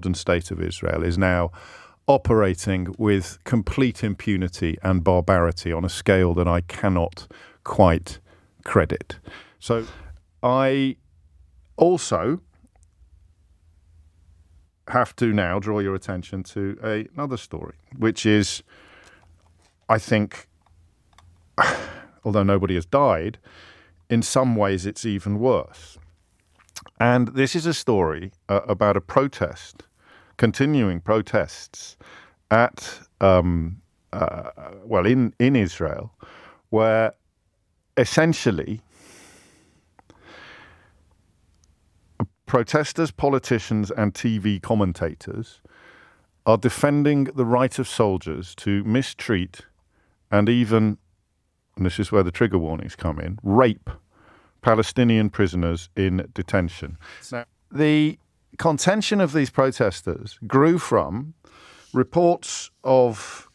modern state of Israel is now operating with complete impunity and barbarity on a scale that I cannot quite credit. So I also have to now draw your attention to another story, which is, I think, although nobody has died, in some ways it's even worse. And this is a story about a protest, continuing protests at, in Israel, where essentially protesters, politicians, and TV commentators are defending the right of soldiers to mistreat and even, and this is where the trigger warnings come in, rape Palestinian prisoners in detention. Now, the contention of these protesters grew from reports of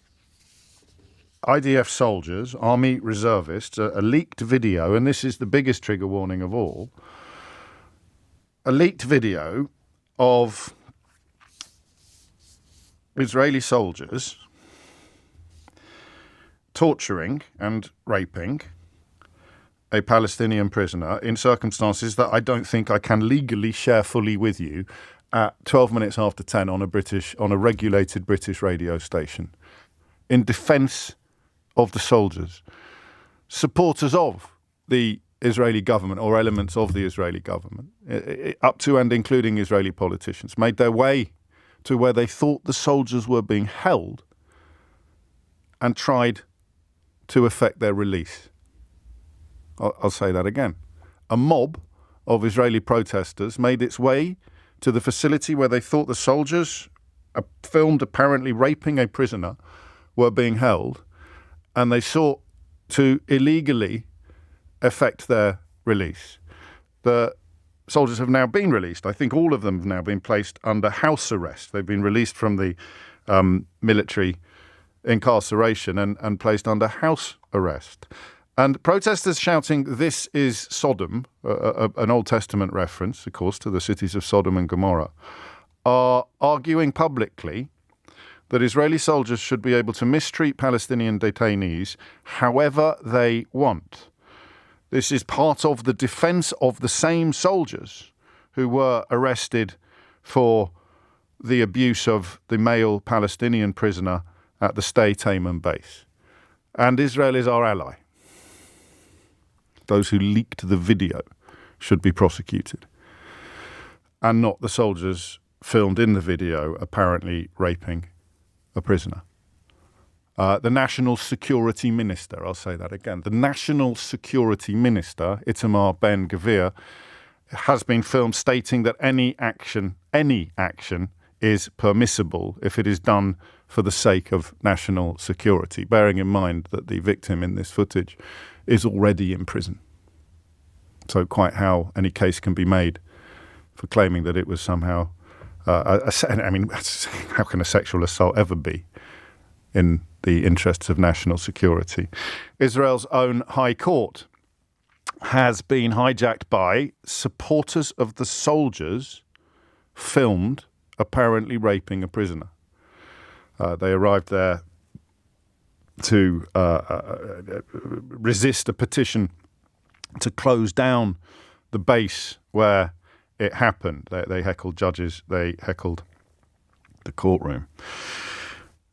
IDF soldiers, army reservists, a leaked video, and this is the biggest trigger warning of all, a leaked video of Israeli soldiers torturing and raping a Palestinian prisoner in circumstances that I don't think I can legally share fully with you at 12 minutes after 10 on a regulated British radio station, in defence of the soldiers. Supporters of the Israeli government or elements of the Israeli government, up to and including Israeli politicians, made their way to where they thought the soldiers were being held and tried to effect their release. I'll say that again. A mob of Israeli protesters made its way to the facility where they thought the soldiers, filmed apparently raping a prisoner, were being held, and they sought to illegally effect their release. The soldiers have now been released. I think all of them have now been placed under house arrest. They've been released from the military incarceration and placed under house arrest. And protesters shouting, "This is Sodom," an Old Testament reference, of course, to the cities of Sodom and Gomorrah, are arguing publicly that Israeli soldiers should be able to mistreat Palestinian detainees however they want. This is part of the defense of the same soldiers who were arrested for the abuse of the male Palestinian prisoner at the Stay Taman base. And Israel is our ally. Those who leaked the video should be prosecuted, and not the soldiers filmed in the video apparently raping a prisoner. The National Security Minister, I'll say that again, the National Security Minister, Itamar Ben-Gvir, has been filmed stating that any action is permissible if it is done for the sake of national security, bearing in mind that the victim in this footage is already in prison. So quite how any case can be made for claiming that it was somehow, how can a sexual assault ever be in the interests of national security? Israel's own High Court has been hijacked by supporters of the soldiers filmed apparently raping a prisoner. They arrived there to resist a petition to close down the base where it happened. They heckled judges. They heckled the courtroom.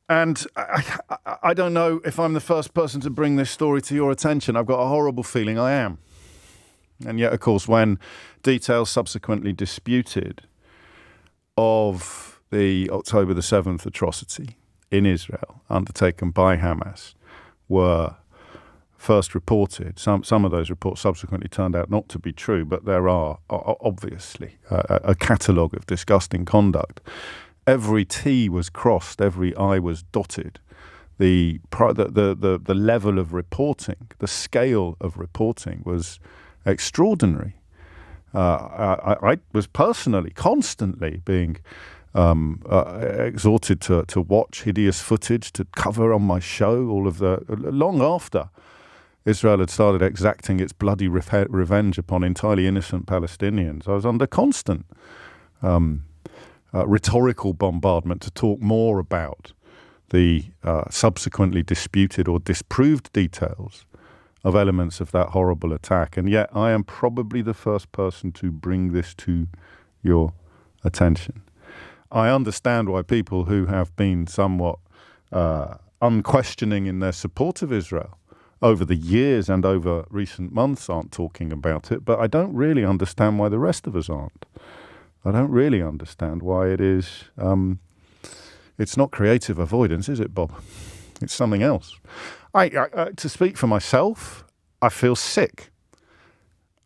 And I don't know if I'm the first person to bring this story to your attention. I've got a horrible feeling I am. And yet, of course, when details subsequently disputed of the October the 7th atrocity in Israel undertaken by Hamas were first reported, some of those reports subsequently turned out not to be true, but there are obviously a catalogue of disgusting conduct. Every T was crossed, every I was dotted. The level of reporting, the scale of reporting was extraordinary. I was personally, constantly being exhorted to watch hideous footage, to cover on my show all of the, long after Israel had started exacting its bloody revenge upon entirely innocent Palestinians. I was under constant rhetorical bombardment to talk more about the subsequently disputed or disproved details of elements of that horrible attack. And yet I am probably the first person to bring this to your attention. I understand why people who have been somewhat unquestioning in their support of Israel over the years and over recent months aren't talking about it, but I don't really understand why the rest of us aren't. I don't really understand why it is. It's not creative avoidance, is it, Bob? It's something else. To speak for myself, I feel sick.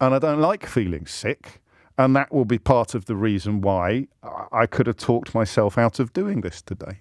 And I don't like feeling sick. And that will be part of the reason why I could have talked myself out of doing this today.